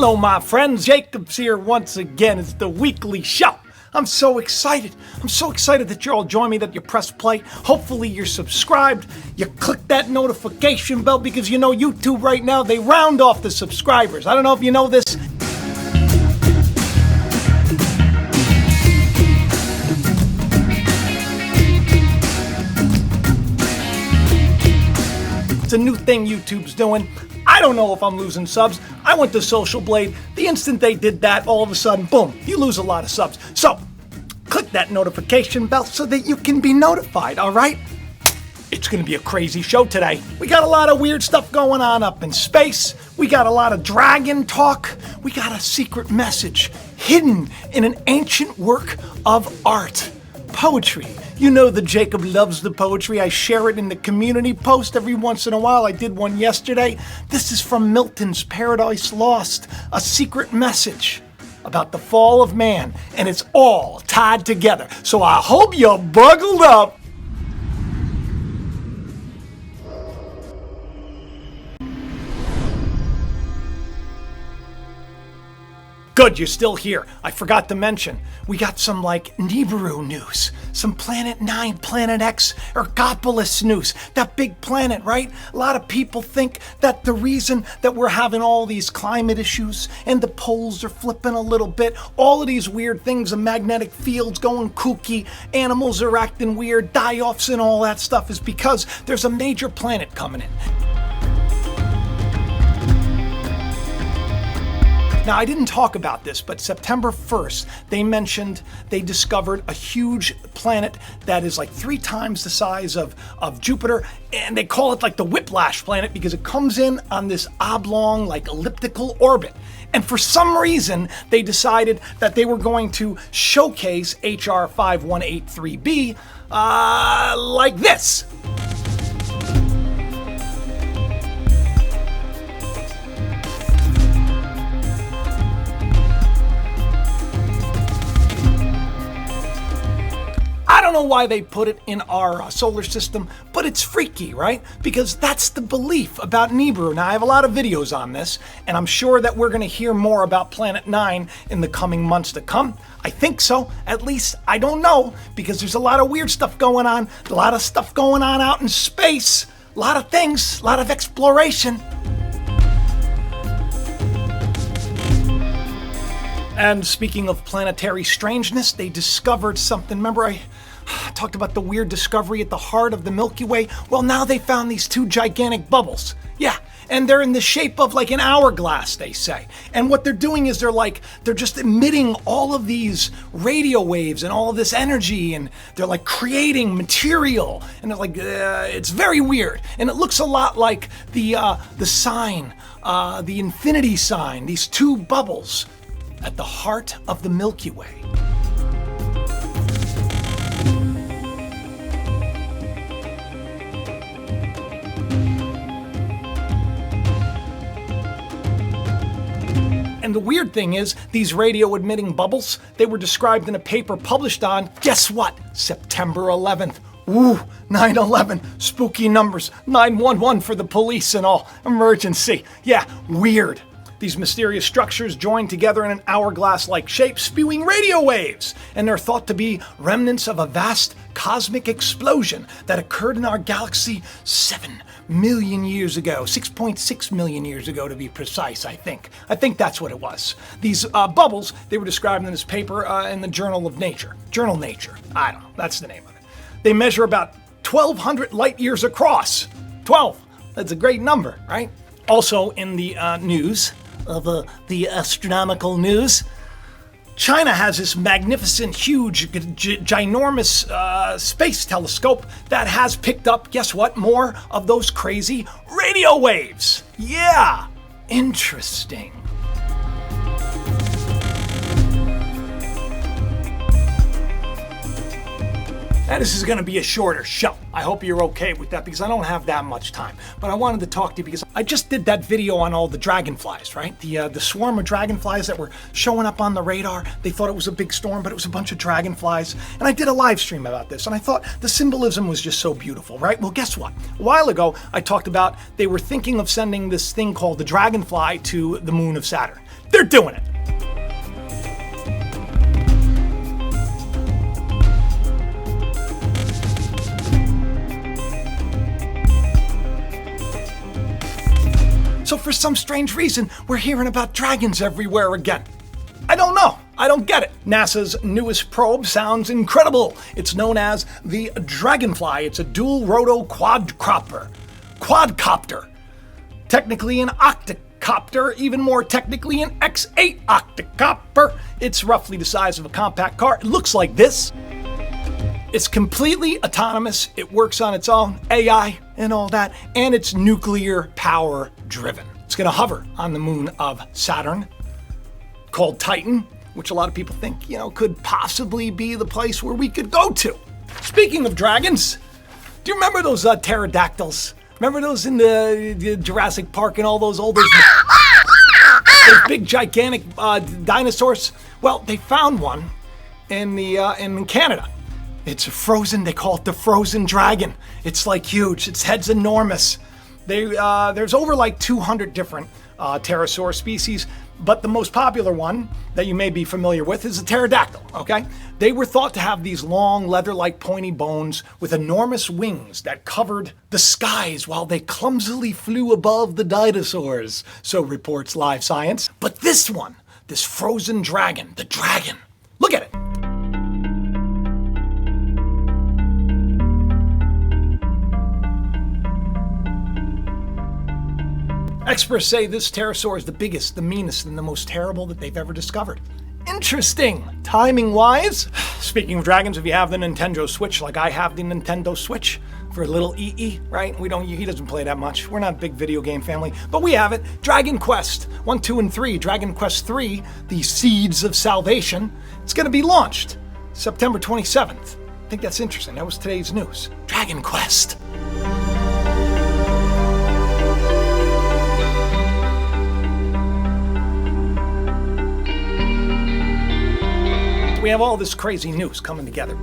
Hello, my friends. Jacob's here once again. It's the weekly show. I'm so excited. I'm so excited that you all join me, that you press play. Hopefully you're subscribed. You click that notification bell because you know YouTube right now, they round off the subscribers. I don't know if you know this. It's a new thing YouTube's doing. I don't know if I'm losing subs. I went to Social Blade. The instant they did that, all of a sudden, boom, you lose a lot of subs. So, click that notification bell so that you can be notified, all right? It's going to be a crazy show today. We got a lot of weird stuff going on up in space. We got a lot of dragon talk. We got a secret message hidden in an ancient work of art. Poetry. You know that Jacob loves the poetry. I share it in the community post every once in a while. I did one yesterday. This is from Milton's Paradise Lost, a secret message about the fall of man, and it's all tied together. So I hope you're buckled up. Good, you're still here. I forgot to mention, we got some Nibiru news, some Planet 9, Planet X, Ergopolis news, that big planet, right? A lot of people think that the reason that we're having all these climate issues and the poles are flipping a little bit, all of these weird things, the magnetic fields going kooky, animals are acting weird, die-offs and all that stuff is because there's a major planet coming in. Now, I didn't talk about this, but September 1st, they discovered a huge planet that is 3 times the size of Jupiter, and they call it the Whiplash planet because it comes in on this oblong, elliptical orbit. And for some reason, they decided that they were going to showcase HR 5183b like this. I don't know why they put it in our solar system, but it's freaky, right? Because that's the belief about Nibiru. Now, I have a lot of videos on this, and I'm sure that we're going to hear more about Planet 9 in the coming months to come. I think so. At least, I don't know, because there's a lot of weird stuff going on, a lot of stuff going on out in space, a lot of things, a lot of exploration. And speaking of planetary strangeness, they discovered something. Remember I talked about the weird discovery at the heart of the Milky Way? Well, now they found these 2 gigantic bubbles. Yeah, and they're in the shape of an hourglass, they say. And what they're doing is they're just emitting all of these radio waves and all of this energy, and they're creating material. And they're it's very weird. And it looks a lot like the sign, the infinity sign, these 2 bubbles at the heart of the Milky Way. And the weird thing is, these radio-emitting bubbles, they were described in a paper published on, guess what? September 11th. Ooh, 9/11, spooky numbers, 911 for the police and all, emergency. Yeah, weird. These mysterious structures join together in an hourglass-like shape, spewing radio waves, and they're thought to be remnants of a vast cosmic explosion that occurred in our galaxy 7 million years ago, 6.6 million years ago to be precise, I think. I think that's what it was. These bubbles, they were described in this paper in the Journal Nature. I don't know, that's the name of it. They measure about 1,200 light years across. 12, that's a great number, right? Also in the news, of the astronomical news, China has this magnificent, huge, ginormous space telescope that has picked up, guess what, more of those crazy radio waves. Yeah, interesting. And this is going to be a shorter show. I hope you're okay with that because I don't have that much time. But I wanted to talk to you because I just did that video on all the dragonflies, right? The swarm of dragonflies that were showing up on the radar. They thought it was a big storm, but it was a bunch of dragonflies. And I did a live stream about this, and I thought the symbolism was just so beautiful, right? Well, guess what? A while ago, I talked about they were thinking of sending this thing called the Dragonfly to the moon of Saturn. They're doing it. So for some strange reason, we're hearing about dragons everywhere again. I don't know. I don't get it. NASA's newest probe sounds incredible. It's known as the Dragonfly. It's a dual roto quadcopter. Technically an octocopter, even more technically an X8 octocopter. It's roughly the size of a compact car. It looks like this. It's completely autonomous. It works on its own, AI and all that, and it's nuclear power driven. It's going to hover on the moon of Saturn, called Titan, which a lot of people think, could possibly be the place where we could go to. Speaking of dragons, do you remember those pterodactyls? Remember those in the Jurassic Park and all those old those big gigantic dinosaurs? Well, they found one in Canada. It's frozen. They call it the frozen dragon. It's like huge. Its head's enormous. There's over like 200 different pterosaur species, but the most popular one that you may be familiar with is a pterodactyl, okay? They were thought to have these long, leather-like pointy bones with enormous wings that covered the skies while they clumsily flew above the dinosaurs, so reports Live Science. But this one, this frozen dragon, the dragon, look at it. Experts say this pterosaur is the biggest, the meanest, and the most terrible that they've ever discovered. Interesting. Timing-wise, speaking of dragons, if you have the Nintendo Switch, like I have the Nintendo Switch, for little EE, right? He doesn't play that much. We're not a big video game family, but we have it. Dragon Quest 1, 2, and 3. Dragon Quest 3, The Seeds of Salvation. It's going to be launched September 27th. I think that's interesting. That was today's news. Dragon Quest. We have all this crazy news coming together.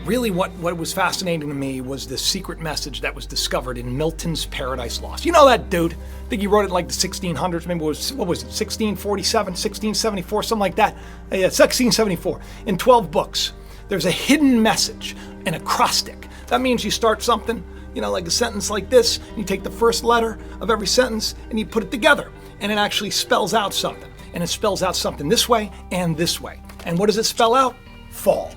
Really what was fascinating to me was the secret message that was discovered in Milton's Paradise Lost. You know that dude? I think he wrote it like the 1600s, maybe it was, 1647, 1674, something like that. Yeah, 1674, in 12 books. There's a hidden message, an acrostic. That means you start something, like a sentence like this, and you take the first letter of every sentence and you put it together, and it actually spells out something. And it spells out something this way and this way. And what does it spell out? Fall.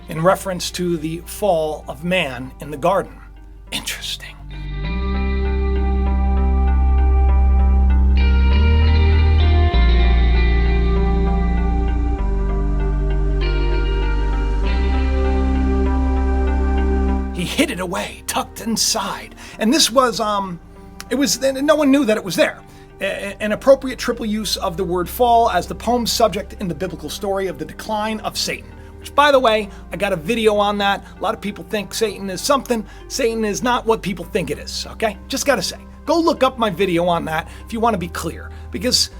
In reference to the fall of man in the garden. Interesting. He hid it away, tucked inside. And this was, no one knew that it was there. An appropriate triple use of the word fall as the poem's subject in the biblical story of the decline of Satan. Which, by the way, I got a video on that. A lot of people think Satan is something. Satan is not what people think it is, okay? Just gotta say. Go look up my video on that if you want to be clear. Because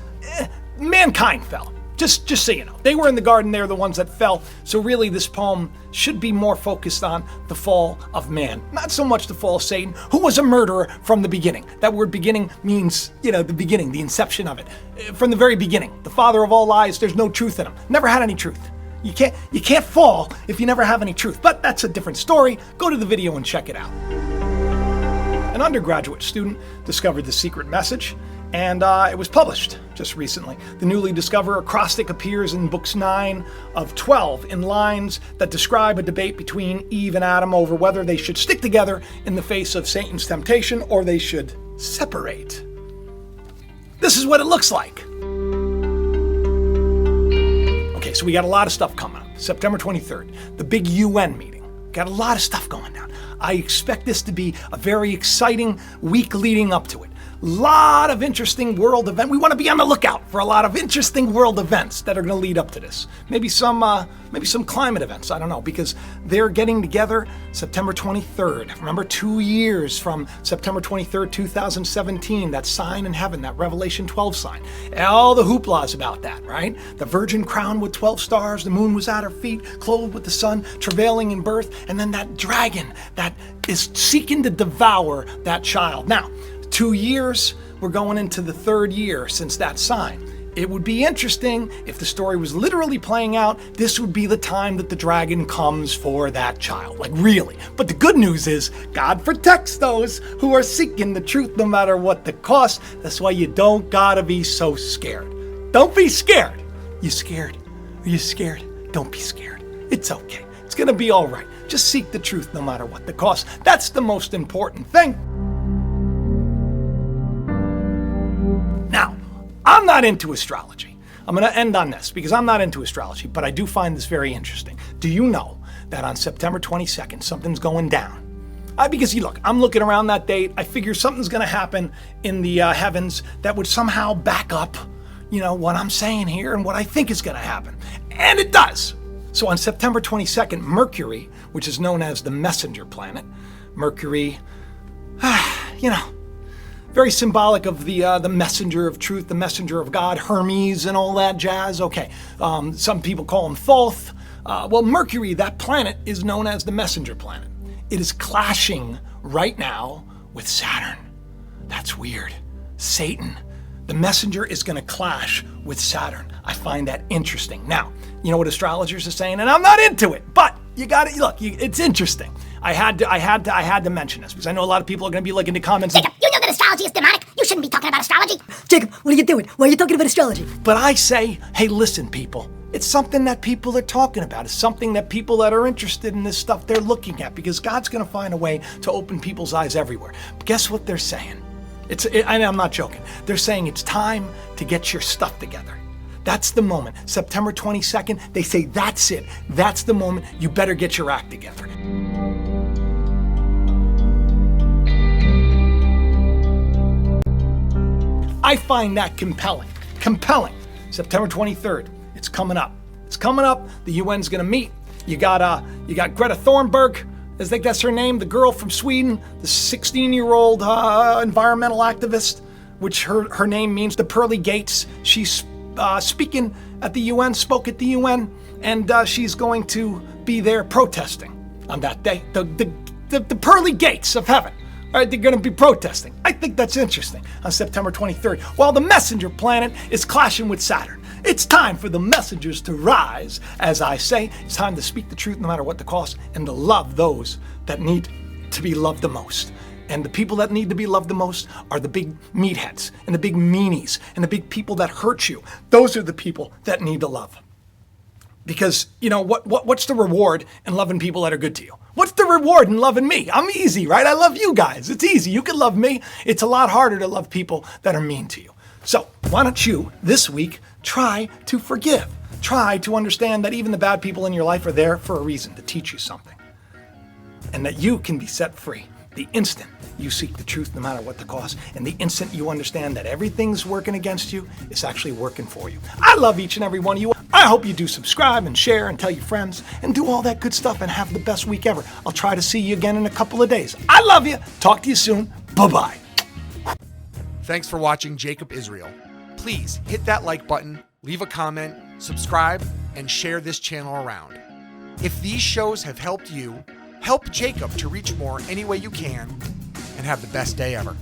mankind fell. Just so you know. They were in the garden, they're the ones that fell. So really this poem should be more focused on the fall of man. Not so much the fall of Satan, who was a murderer from the beginning. That word beginning means, the beginning, the inception of it. From the very beginning. The father of all lies, there's no truth in him. Never had any truth. You can't fall if you never have any truth. But that's a different story. Go to the video and check it out. An undergraduate student discovered the secret message, and it was published just recently. The newly discovered acrostic appears in books 9 of 12 in lines that describe a debate between Eve and Adam over whether they should stick together in the face of Satan's temptation or they should separate. This is what it looks like. Okay, so we got a lot of stuff coming up. September 23rd, the big UN meeting. Got a lot of stuff going down. I expect this to be a very exciting week leading up to it. Lot of interesting world events. We want to be on the lookout for a lot of interesting world events that are going to lead up to this. Maybe some climate events. I don't know, because they're getting together September 23rd. Remember, 2 years from September 23rd, 2017. That sign in heaven, that Revelation 12 sign. All the hooplas about that, right? The virgin crowned with 12 stars. The moon was at her feet, clothed with the sun, travailing in birth, and then that dragon that is seeking to devour that child. Now, 2 years, we're going into the 3rd year since that sign. It would be interesting if the story was literally playing out. This would be the time that the dragon comes for that child, like really. But the good news is God protects those who are seeking the truth no matter what the cost. That's why you don't gotta be so scared. Don't be scared. You scared? Are you scared? Don't be scared. It's okay. It's gonna be all right. Just seek the truth no matter what the cost. That's the most important thing. Now, I'm not into astrology. I'm going to end on this because I'm not into astrology, but I do find this very interesting. Do you know that on September 22nd, something's going down? Because you look, I'm looking around that date. I figure something's going to happen in the heavens that would somehow back up, what I'm saying here and what I think is going to happen. And it does. So on September 22nd, Mercury, which is known as the messenger planet, Mercury, very symbolic of the messenger of truth, the messenger of God, Hermes and all that jazz. Okay, some people call him Thoth. Well, Mercury, that planet, is known as the messenger planet. It is clashing right now with Saturn. That's weird. Satan, the messenger, is going to clash with Saturn. I find that interesting. Now, you know what astrologers are saying, and I'm not into it, but you got it. Look, it's interesting. I had to mention this because I know a lot of people are going to be like in the comments. Jacob, you know that astrology is demonic. You shouldn't be talking about astrology. Jacob, what are you doing? Why are you talking about astrology? But I say, hey, listen, people. It's something that people are talking about. It's something that people that are interested in this stuff, they're looking at, because God's going to find a way to open people's eyes everywhere. But guess what they're saying? I'm not joking. They're saying it's time to get your stuff together. That's the moment. September 22nd, they say that's it. That's the moment. You better get your act together. I find that compelling. Compelling. September 23rd. It's coming up. It's coming up. The UN's going to meet. You got Greta Thunberg. I think that's her name. The girl from Sweden, the 16-year-old environmental activist, which her name means the pearly gates. She's speaking at the UN, spoke at the UN, and she's going to be there protesting on that day. The pearly gates of heaven. All right, they're going to be protesting. I think that's interesting on September 23rd. While the messenger planet is clashing with Saturn. It's time for the messengers to rise. As I say, it's time to speak the truth no matter what the cost, and to love those that need to be loved the most. And the people that need to be loved the most are the big meatheads and the big meanies and the big people that hurt you. Those are the people that need to love. Because, what's the reward in loving people that are good to you? What's the reward in loving me? I'm easy, right? I love you guys. It's easy. You can love me. It's a lot harder to love people that are mean to you. So why don't you, this week, try to forgive. Try to understand that even the bad people in your life are there for a reason, to teach you something. And that you can be set free the instant you seek the truth no matter what the cost. And the instant you understand that everything's working against you, it's actually working for you. I love each and every one of you. I hope you do subscribe and share and tell your friends and do all that good stuff and have the best week ever. I'll try to see you again in a couple of days. I love you. Talk to you soon. Bye-bye. Thanks for watching Jacob Israel. Please hit that like button, leave a comment, subscribe, and share this channel around. If these shows have helped you, help Jacob to reach more any way you can, and have the best day ever.